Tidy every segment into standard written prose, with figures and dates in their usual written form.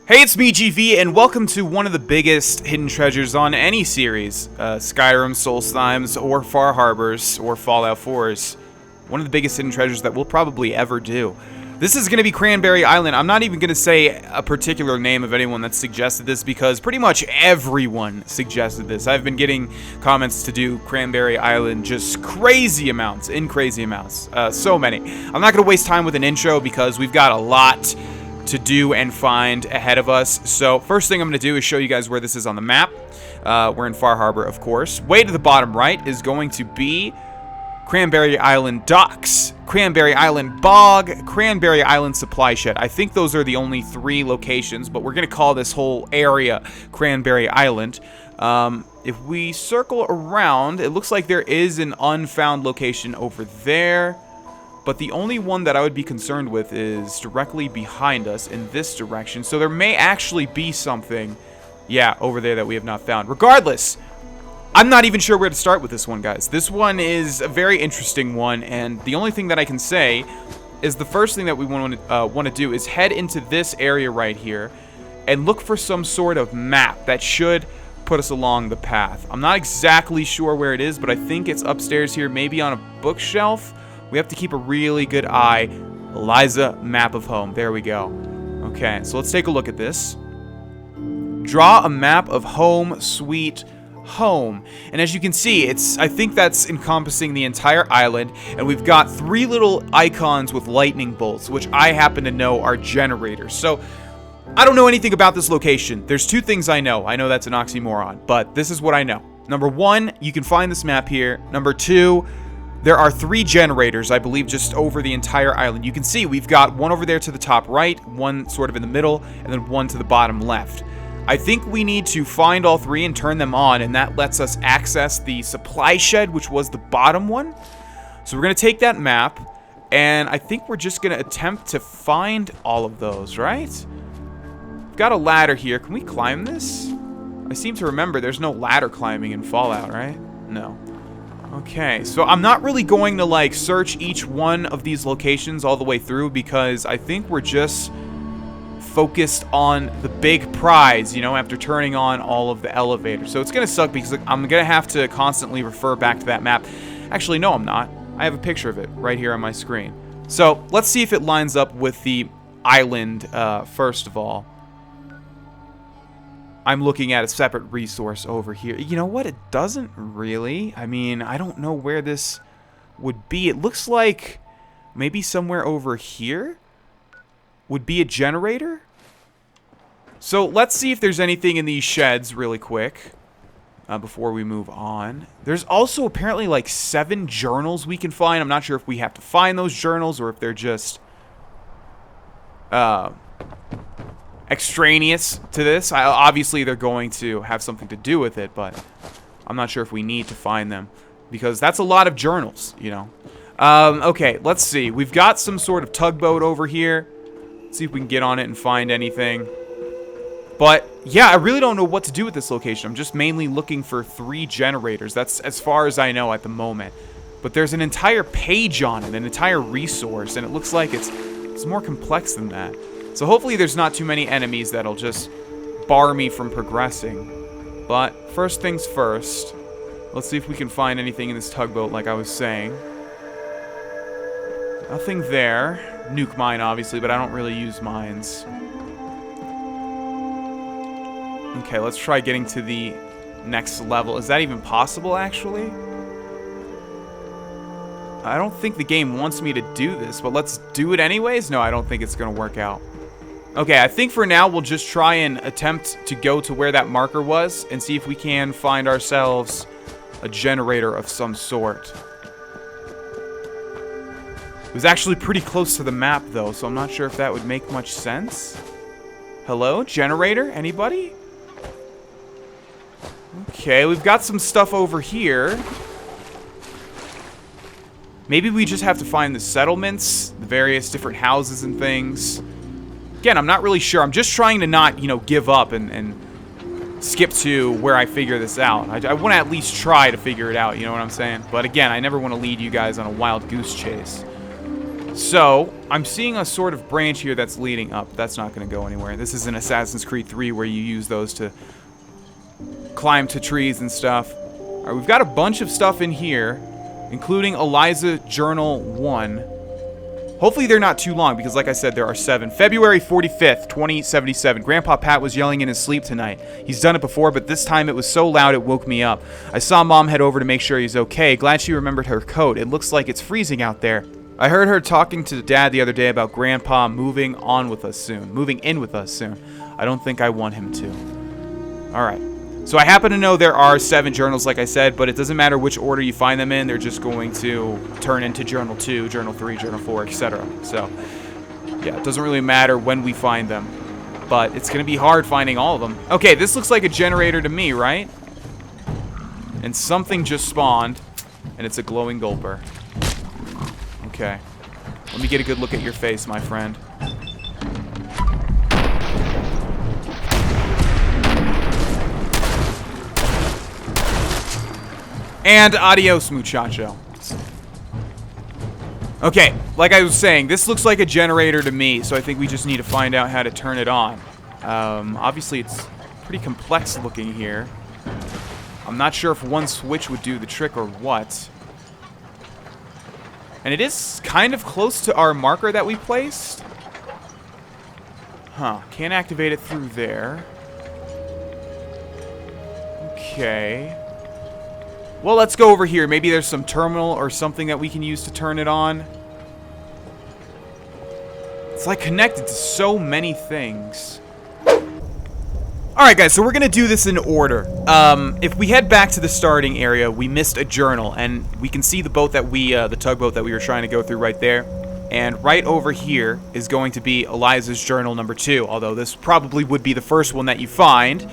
Hey, it's me, GV, and welcome to one of the biggest hidden treasures on any series. Skyrim, Solstimes, or Far Harbors, or Fallout 4's. One of the biggest hidden treasures that we'll probably ever do. This is going to be Cranberry Island. I'm not even going to say a particular name of anyone that suggested this because pretty much everyone suggested this. I've been getting comments to do Cranberry Island just crazy amounts, so many. I'm not going to waste time with an intro because we've got a lot to do and find ahead of us. So first thing I'm going to do is show you guys where this is on the map. We're in Far Harbor, of course. Way to the bottom right is going to be Cranberry Island Docks, Cranberry Island Bog, Cranberry Island Supply Shed. I think those are the only three locations, but we're going to call this whole area Cranberry Island. If we circle around, it looks like there is an unfound location over there. But the only one that I would be concerned with is directly behind us in this direction. So there may actually be something, yeah, over there that we have not found. Regardless, I'm not even sure where to start with this one, guys. This one is a very interesting one, and the only thing that I can say is the first thing that we want to do is head into this area right here and look for some sort of map that should put us along the path. I'm not exactly sure where it is, but I think it's upstairs here, maybe on a bookshelf. We have to keep a really good eye. Eliza, map of home. There we go. Okay, so let's take a look at this. Draw a map of home, sweet home. And as you can see, I think that's encompassing the entire island. And we've got three little icons with lightning bolts, which I happen to know are generators. So I don't know anything about this location. There's two things I know. I know that's an oxymoron, but this is what I know. Number one, you can find this map here. Number two, there are three generators, I believe, just over the entire island. You can see we've got one over there to the top right, one sort of in the middle, and then one to the bottom left. I think we need to find all three and turn them on, and that lets us access the supply shed, which was the bottom one. So we're going to take that map, and I think we're just going to attempt to find all of those, right? We've got a ladder here. Can we climb this? I seem to remember there's no ladder climbing in Fallout, right? No. Okay, so I'm not really going to, like, search each one of these locations all the way through because I think we're just focused on the big prize, you know, after turning on all of the elevators. So it's going to suck because I'm going to have to constantly refer back to that map. Actually, no, I'm not. I have a picture of it right here on my screen. So let's see if it lines up with the island first of all. I'm looking at a separate resource over here. You know what? It doesn't really. I mean, I don't know where this would be. It looks like maybe somewhere over here would be a generator. So let's see if there's anything in these sheds really quick before we move on. There's also apparently like 7 journals we can find. I'm not sure if we have to find those journals or if they're just extraneous to this. Obviously, they're going to have something to do with it, but I'm not sure if we need to find them because that's a lot of journals, you know. Okay, let's see. We've got some sort of tugboat over here. Let's see if we can get on it and find anything. But, yeah, I really don't know what to do with this location. I'm just mainly looking for 3 generators. That's as far as I know at the moment. But there's an entire page on it, an entire resource, and it looks like it's more complex than that. So hopefully there's not too many enemies that'll just bar me from progressing. But first things first, let's see if we can find anything in this tugboat like I was saying. Nothing there. Nuke mine, obviously, but I don't really use mines. Okay, let's try getting to the next level. Is that even possible, actually? I don't think the game wants me to do this, but let's do it anyways. No, I don't think it's going to work out. Okay, I think for now we'll just try and attempt to go to where that marker was and see if we can find ourselves a generator of some sort. It was actually pretty close to the map, though, so I'm not sure if that would make much sense. Hello? Generator? Anybody? Okay, we've got some stuff over here. Maybe we just have to find the settlements, the various different houses and things. Again, I'm not really sure. I'm just trying to not, you know, give up and skip to where I figure this out. I want to at least try to figure it out, you know what I'm saying? But again, I never want to lead you guys on a wild goose chase. So, I'm seeing a sort of branch here that's leading up. That's not going to go anywhere. This is in Assassin's Creed 3 where you use those to climb to trees and stuff. Alright, we've got a bunch of stuff in here, including Eliza Journal 1. Hopefully they're not too long, because like I said, there are 7. February 45th, 2077. Grandpa Pat was yelling in his sleep tonight. He's done it before, but this time it was so loud it woke me up. I saw Mom head over to make sure he's okay. Glad she remembered her coat. It looks like it's freezing out there. I heard her talking to Dad the other day about Grandpa moving in with us soon. I don't think I want him to. Alright. So I happen to know there are 7 journals, like I said, but it doesn't matter which order you find them in. They're just going to turn into Journal 2, Journal 3, Journal 4, etc. So, yeah, it doesn't really matter when we find them. But it's going to be hard finding all of them. Okay, this looks like a generator to me, right? And something just spawned, and it's a glowing Gulper. Okay. Let me get a good look at your face, my friend. And adios, muchacho. Okay, like I was saying, this looks like a generator to me, so I think we just need to find out how to turn it on. Obviously, it's pretty complex looking here. I'm not sure if one switch would do the trick or what. And it is kind of close to our marker that we placed. Huh, can't activate it through there. Okay. Well, let's go over here. Maybe there's some terminal or something that we can use to turn it on. It's like connected to so many things. Alright guys, so we're going to do this in order. If we head back to the starting area, we missed a journal. And we can see the boat that the tugboat that we were trying to go through right there. And right over here is going to be Eliza's journal number 2. Although this probably would be the first one that you find.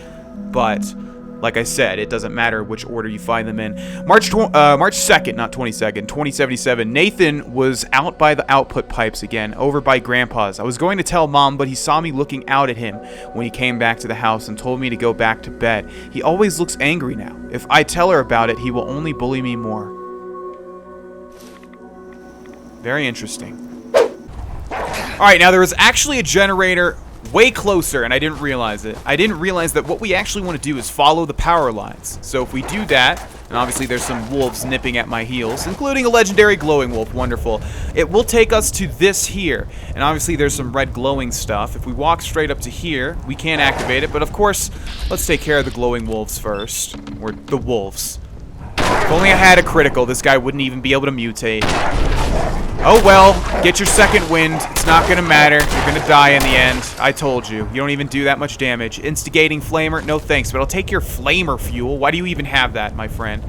But like I said, it doesn't matter which order you find them in. March 2nd, not 22nd, 2077. Nathan was out by the output pipes again, over by Grandpa's. I was going to tell Mom, but he saw me looking out at him when he came back to the house and told me to go back to bed. He always looks angry now. If I tell her about it, he will only bully me more. Very interesting. Alright, now there was actually a generator way closer, and I didn't realize it. I didn't realize that what we actually want to do is follow the power lines. So if we do that, and obviously there's some wolves nipping at my heels, including a legendary glowing wolf, wonderful. It will take us to this here, and obviously there's some red glowing stuff. If we walk straight up to here, we can't activate it, but of course, let's take care of the glowing wolves first, or the wolves. If only I had a critical, this guy wouldn't even be able to mutate. Oh well, get your second wind. It's not gonna matter. You're gonna die in the end. I told you. You don't even do that much damage. Instigating flamer? No thanks, but I'll take your flamer fuel. Why do you even have that, my friend?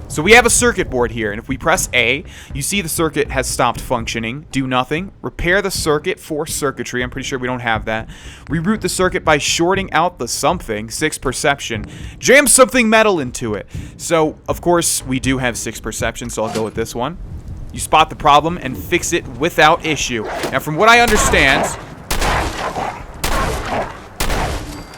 So we have a circuit board here, and if we press A, you see the circuit has stopped functioning. Do nothing. Repair the circuit for circuitry. I'm pretty sure we don't have that. Reroute the circuit by shorting out the something. 6 perception. Jam something metal into it. So, of course, we do have 6 perception, so I'll go with this one. You spot the problem and fix it without issue. Now, from what I understand,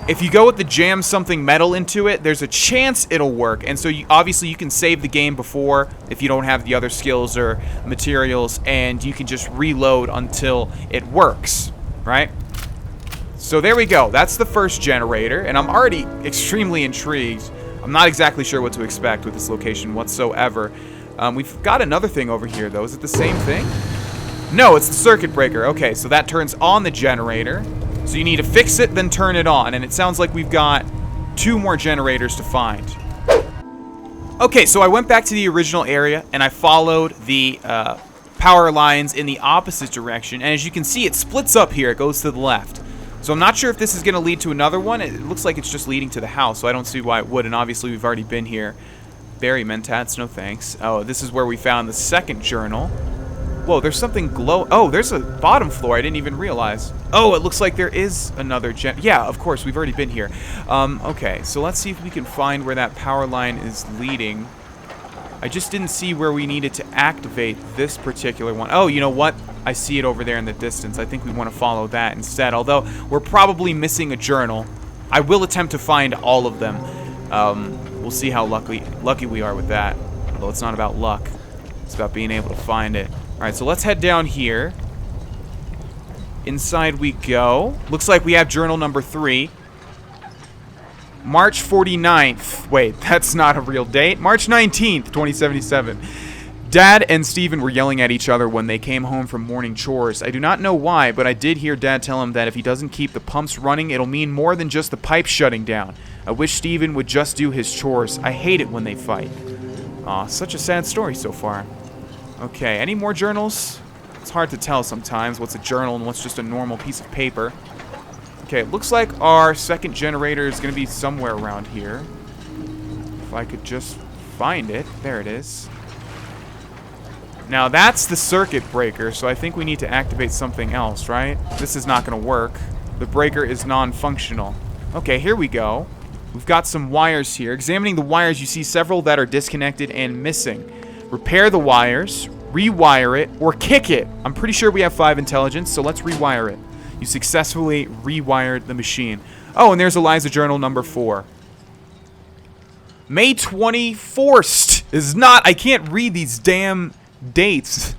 if you go with the jam something metal into it, there's a chance it'll work. And so obviously you can save the game before if you don't have the other skills or materials, and you can just reload until it works, right? So there we go. That's the first generator, and I'm already extremely intrigued. I'm not exactly sure what to expect with this location whatsoever. We've got another thing over here, though. Is it the same thing? No, it's the circuit breaker. Okay, so that turns on the generator. So you need to fix it, then turn it on. And it sounds like we've got 2 more generators to find. Okay, so I went back to the original area, and I followed the power lines in the opposite direction. And as you can see, it splits up here. It goes to the left. So I'm not sure if this is going to lead to another one. It looks like it's just leading to the house, so I don't see why it would. And obviously, we've already been here. Berry mentats, no thanks. Oh, this is where we found the second journal. Whoa, there's something glow. Oh, there's a bottom floor. I didn't even realize. Oh, it looks like there is another yeah, of course, we've already been here. Okay, so let's see if we can find where that power line is leading. I just didn't see where we needed to activate this particular one. Oh, you know what? I see it over there in the distance. I think we want to follow that instead, although we're probably missing a journal. I will attempt to find all of them. We'll see how lucky we are with that. Although it's not about luck. It's about being able to find it. Alright, so let's head down here. Inside we go. Looks like we have journal number 3. March 49th. Wait, that's not a real date. March 19th, 2077. Dad and Steven were yelling at each other when they came home from morning chores. I do not know why, but I did hear Dad tell him that if he doesn't keep the pumps running, it'll mean more than just the pipes shutting down. I wish Steven would just do his chores. I hate it when they fight. Aw, such a sad story so far. Okay, any more journals? It's hard to tell sometimes what's a journal and what's just a normal piece of paper. Okay, it looks like our second generator is going to be somewhere around here. If I could just find it. There it is. Now, that's the circuit breaker, so I think we need to activate something else, right? This is not going to work. The breaker is non-functional. Okay, here we go. We've got some wires here. Examining the wires, you see several that are disconnected and missing. Repair the wires, rewire it, or kick it. I'm pretty sure we have 5 intelligence, so let's rewire it. You successfully rewired the machine. Oh, and there's Eliza journal number 4. May 24th is not... I can't read these damn dates.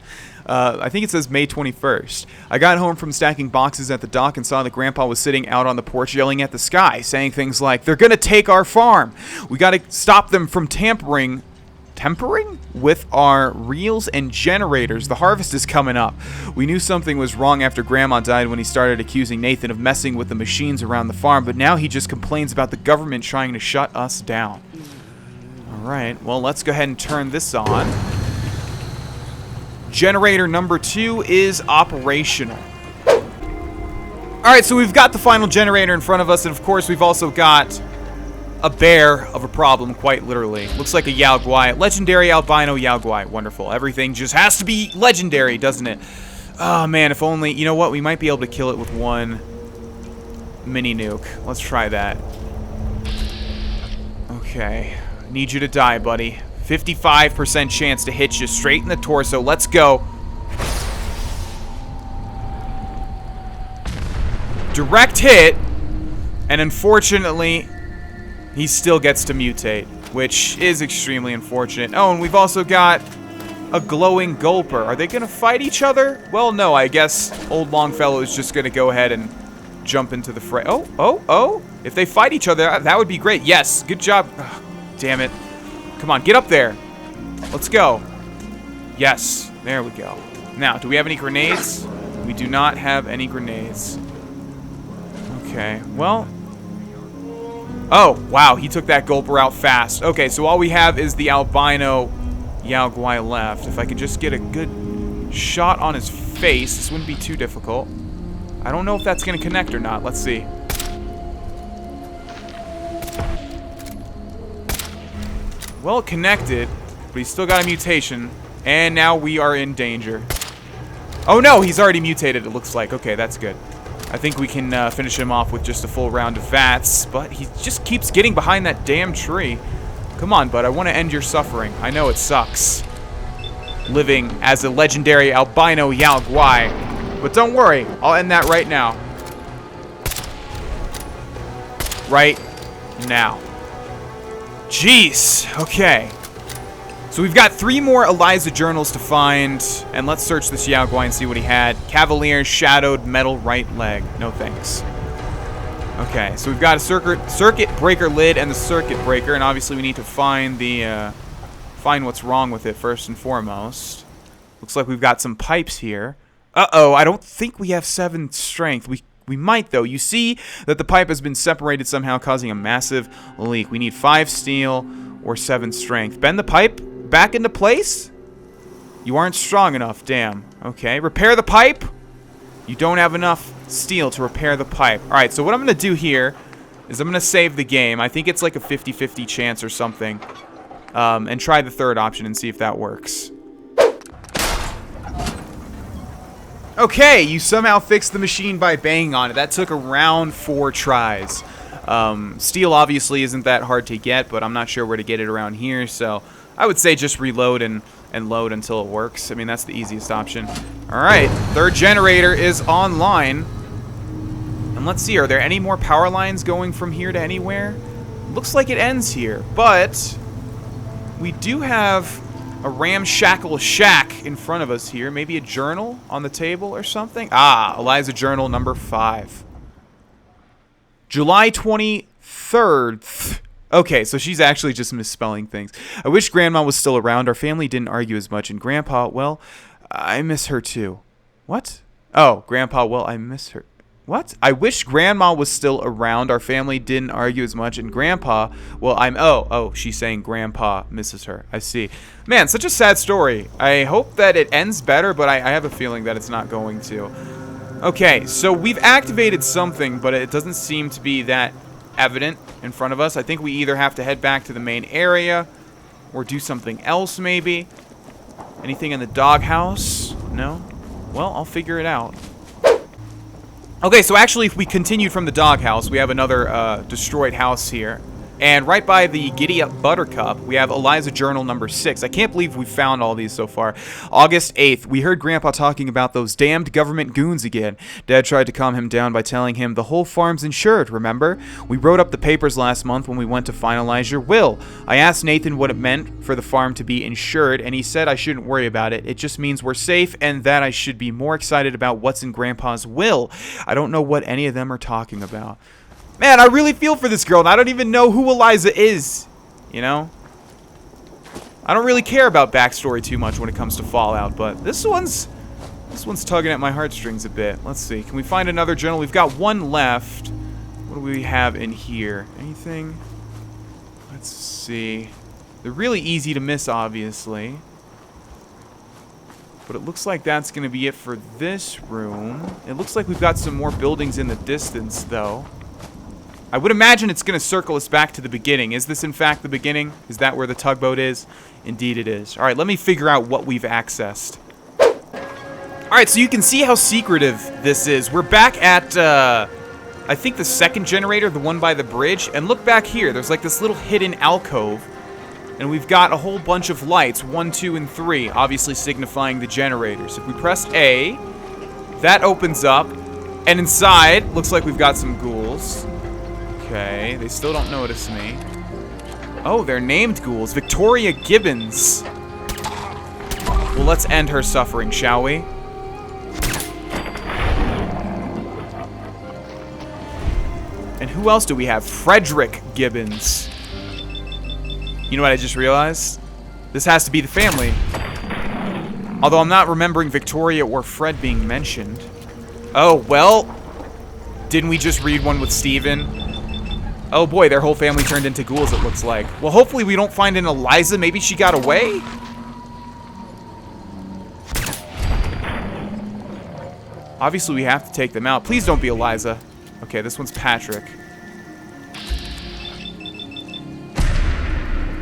I think it says May 21st. I got home from stacking boxes at the dock and saw that Grandpa was sitting out on the porch yelling at the sky, saying things like, "They're gonna take our farm. We gotta stop them from tampering with our reels and generators. The harvest is coming up." We knew something was wrong after Grandma died when he started accusing Nathan of messing with the machines around the farm, but now he just complains about the government trying to shut us down. Alright, well, let's go ahead and turn this on. Generator number 2 is operational. Alright, so we've got the final generator in front of us, and of course we've also got a bear of a problem, quite literally. Looks like a Yao Guai. Legendary albino Yao Guai. Wonderful. Everything just has to be legendary, doesn't it? Oh, man, if only... You know what? We might be able to kill it with one mini nuke. Let's try that. Okay. Need you to die, buddy. 55% chance to hit you straight in the torso. Let's go. Direct hit. And unfortunately, he still gets to mutate, which is extremely unfortunate. Oh, and we've also got a glowing Gulper. Are they going to fight each other? Well, no, I guess old Longfellow is just going to go ahead and jump into the fray. Oh. If they fight each other, that would be great. Yes, good job. Oh, damn it. Come on, get up there. Let's go. Yes, there we go. Now, do we have any grenades? We do not have any grenades. Okay, well... Oh, wow, he took that Gulper out fast. Okay, so all we have is the albino Yao Guai left. If I could just get a good shot on his face, this wouldn't be too difficult. I don't know if that's going to connect or not. Let's see. Well, it connected, but he's still got a mutation, and now we are in danger. Oh no, he's already mutated, it looks like. Okay, that's good. I think we can finish him off with just a full round of VATS, but he just keeps getting behind that damn tree. Come on, bud, I want to end your suffering. I know it sucks living as a legendary albino Yao Guai, but don't worry, I'll end that right now. Right now. Jeez, okay. So we've got 3 more Eliza journals to find, and let's search this Yao Guai and see what he had. Cavalier, shadowed, metal right leg. No thanks. Okay, so we've got a circuit breaker lid and the circuit breaker, and obviously we need to find the find what's wrong with it first and foremost. Looks like we've got some pipes here. Uh-oh, I don't think we have 7 strength. We might, though. You see that the pipe has been separated somehow, causing a massive leak. We need 5 steel or 7 strength. Bend the pipe back into place? You aren't strong enough. Damn. Okay. Repair the pipe? You don't have enough steel to repair the pipe. Alright, so what I'm going to do here is I'm going to save the game. I think it's like a 50-50 chance or something. And try the third option and see if that works. Okay, you somehow fixed the machine by banging on it. That took around 4 tries. Steel obviously isn't that hard to get, but I'm not sure where to get it around here, so I would say just reload and load until it works. I mean, that's the easiest option. Alright, third generator is online. And let's see, are there any more power lines going from here to anywhere? Looks like it ends here, but we do have a ramshackle shack in front of us here. Maybe a journal on the table or something. Ah, Eliza journal number 5. July 23rd. Okay, so she's actually just misspelling things. I wish Grandma was still around. Our family didn't argue as much. And Grandpa, well, I miss her too. What? Oh, Grandpa, well, I miss her. What? I wish Grandma was still around. Our family didn't argue as much. And Grandpa, well, oh, she's saying Grandpa misses her. I see. Man, such a sad story. I hope that it ends better, but I have a feeling that it's not going to. Okay, so we've activated something, but it doesn't seem to be that evident in front of us. I think we either have to head back to the main area or do something else, maybe. Anything in the doghouse? No? Well, I'll figure it out. Okay, so actually, if we continued from the doghouse, we have another destroyed house here. And right by the Giddy Up Buttercup, we have Eliza journal number 6. I can't believe we found all these so far. August 8th, we heard Grandpa talking about those damned government goons again. Dad tried to calm him down by telling him the whole farm's insured, remember? We wrote up the papers last month when we went to finalize your will. I asked Nathan what it meant for the farm to be insured, and he said I shouldn't worry about it. It just means we're safe and that I should be more excited about what's in Grandpa's will. I don't know what any of them are talking about. Man, I really feel for this girl, and I don't even know who Eliza is, you know? I don't really care about backstory too much when it comes to Fallout, but this one's tugging at my heartstrings a bit. Let's see. Can we find another journal? We've got one left. What do we have in here? Anything? Let's see. They're really easy to miss, obviously. But it looks like that's going to be it for this room. It looks like we've got some more buildings in the distance, though. I would imagine it's going to circle us back to the beginning. Is this, in fact, the beginning? Is that where the tugboat is? Indeed it is. All right, let me figure out what we've accessed. All right, so you can see how secretive this is. We're back at, I think, the second generator, the one by the bridge. And look back here. There's like this little hidden alcove. And we've got a whole bunch of lights, 1, 2, and 3, obviously signifying the generators. If we press A, that opens up. And inside, looks like we've got some ghouls. Okay, they still don't notice me. Oh, they're named ghouls. Victoria Gibbons. Well, let's end her suffering, shall we? And who else do we have? Frederick Gibbons. You know what I just realized? This has to be the family. Although I'm not remembering Victoria or Fred being mentioned. Oh, well. Didn't we just read one with Steven? Oh boy, their whole family turned into ghouls, it looks like. Well, hopefully we don't find an Eliza. Maybe she got away? Obviously, we have to take them out. Please don't be Eliza. Okay, this one's Patrick.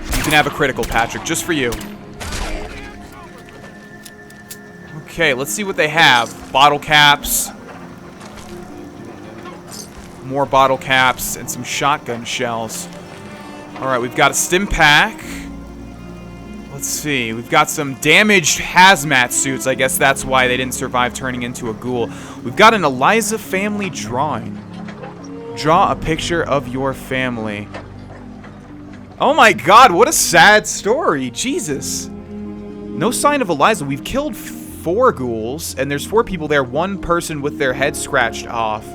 You can have a critical, Patrick, just for you. Okay, let's see what they have. Bottle caps. More bottle caps and some shotgun shells. Alright, we've got a stim pack. Let's see. We've got some damaged hazmat suits. I guess that's why they didn't survive turning into a ghoul. We've got an Eliza family drawing. Draw a picture of your family. Oh my god, what a sad story. Jesus. No sign of Eliza. We've killed 4 ghouls, and there's 4 people there. 1 person with their head scratched off.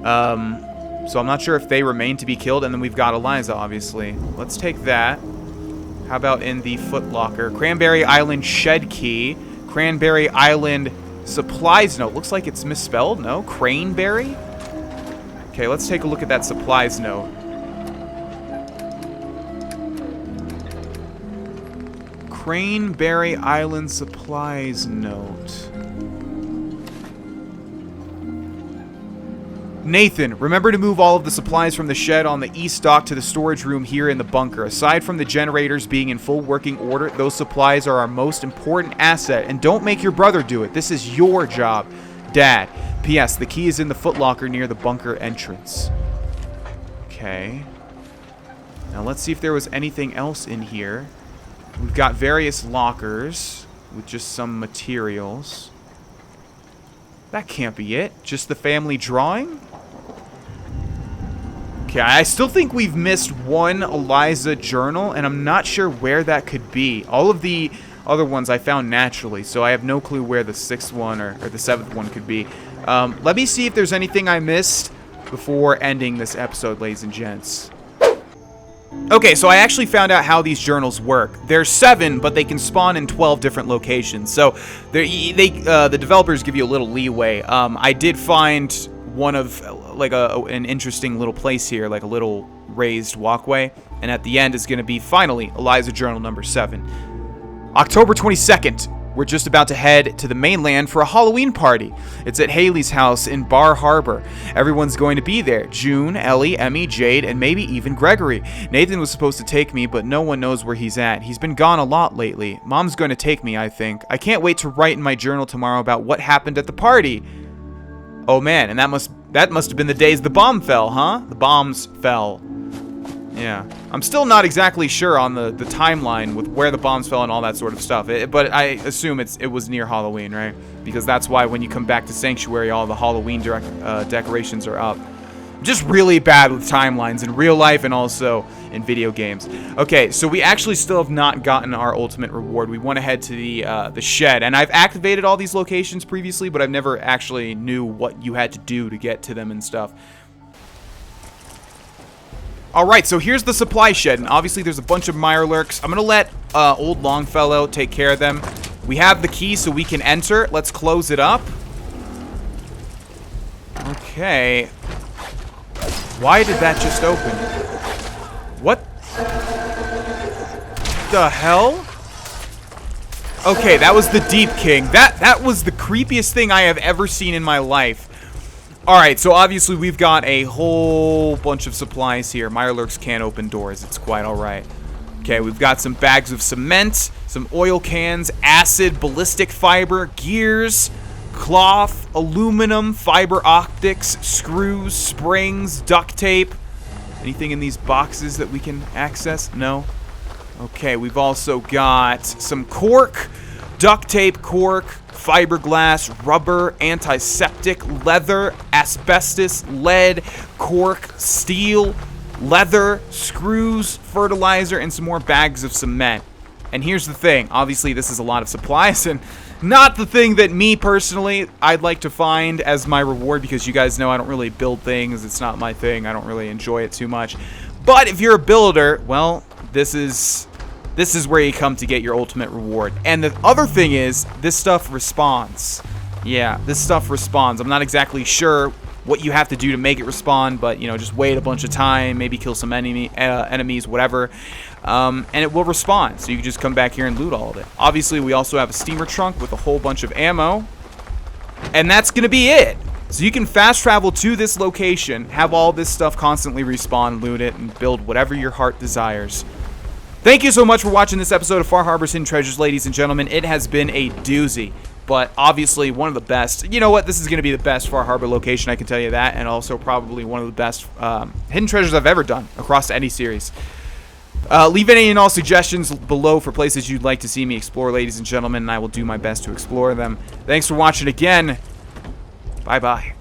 So I'm not sure if they remain to be killed, and then we've got Eliza, obviously. Let's take that. How about in the footlocker? Cranberry Island shed key. Cranberry Island supplies note. Looks like it's misspelled, no? Craneberry? Okay, let's take a look at that supplies note. Cranberry Island supplies note. Nathan, remember to move all of the supplies from the shed on the east dock to the storage room here in the bunker. Aside from the generators being in full working order, those supplies are our most important asset, and don't make your brother do it. This is your job. Dad. P.S. The key is in the footlocker near the bunker entrance. Okay. Now let's see if there was anything else in here. We've got various lockers with just some materials. That can't be it. Just the family drawing? Okay, I still think we've missed one Eliza journal, and I'm not sure where that could be. All of the other ones I found naturally, so I have no clue where the 6th one or the 7th one could be. Let me see if there's anything I missed before ending this episode, ladies and gents. Okay, so I actually found out how these journals work. There's 7, but they can spawn in 12 different locations. So the developers give you a little leeway. I did find one of like an interesting little place here, like a little raised walkway, and at the end is going to be finally Eliza journal number 7. October 22nd. We're just about to head to the mainland for a Halloween party. It's at Haley's house in Bar Harbor. Everyone's going to be there. June, Ellie, Emmy, Jade, and maybe even Gregory. Nathan was supposed to take me, but no one knows where he's at. He's been gone a lot lately. Mom's going to take me, I think. I can't wait to write in my journal tomorrow about what happened at the party. Oh man, and that must have been the days the bomb fell, huh? The bombs fell. Yeah. I'm still not exactly sure on the timeline with where the bombs fell and all that sort of stuff. But I assume it was near Halloween, right? Because that's why when you come back to Sanctuary, all the Halloween decorations are up. I'm just really bad with timelines in real life and also in video games. Okay, so we actually still have not gotten our ultimate reward. We want to head to the shed. And I've activated all these locations previously, but I've never actually knew what you had to do to get to them and stuff. Alright, so here's the supply shed, and obviously there's a bunch of Mirelurks. I'm gonna let old Longfellow take care of them. We have the key so we can enter. Let's close it up. Okay. Why did that just open? What the hell? Okay, that was the Deep King. That was the creepiest thing I have ever seen in my life. Alright, so obviously we've got a whole bunch of supplies here. Mirelurks can't open doors. It's quite alright. Okay, we've got some bags of cement, some oil cans, acid, ballistic fiber, gears, cloth, aluminum, fiber optics, screws, springs, duct tape. Anything in these boxes that we can access? No? Okay, we've also got some cork, duct tape, cork, fiberglass, rubber, antiseptic, leather, asbestos, lead, cork, steel, leather, screws, fertilizer, and some more bags of cement. And here's the thing. Obviously, this is a lot of supplies, and not the thing that me personally I'd like to find as my reward, because you guys know I don't really build things. It's not my thing. I don't really enjoy it too much. But if you're a builder, well, this is where you come to get your ultimate reward. And the other thing is, this stuff respawns. Yeah, this stuff respawns. I'm not exactly sure what you have to do to make it respawn, but, you know, just wait a bunch of time, maybe kill some enemies, whatever, and it will respawn. So you can just come back here and loot all of it. Obviously, we also have a steamer trunk with a whole bunch of ammo, and that's going to be it. So you can fast travel to this location, have all this stuff constantly respawn, loot it, and build whatever your heart desires. Thank you so much for watching this episode of Far Harbor's Hidden Treasures, ladies and gentlemen. It has been a doozy, but obviously one of the best. You know what? This is going to be the best Far Harbor location, I can tell you that, and also probably one of the best hidden treasures I've ever done across any series. Leave any and all suggestions below for places you'd like to see me explore, ladies and gentlemen, and I will do my best to explore them. Thanks for watching again. Bye-bye.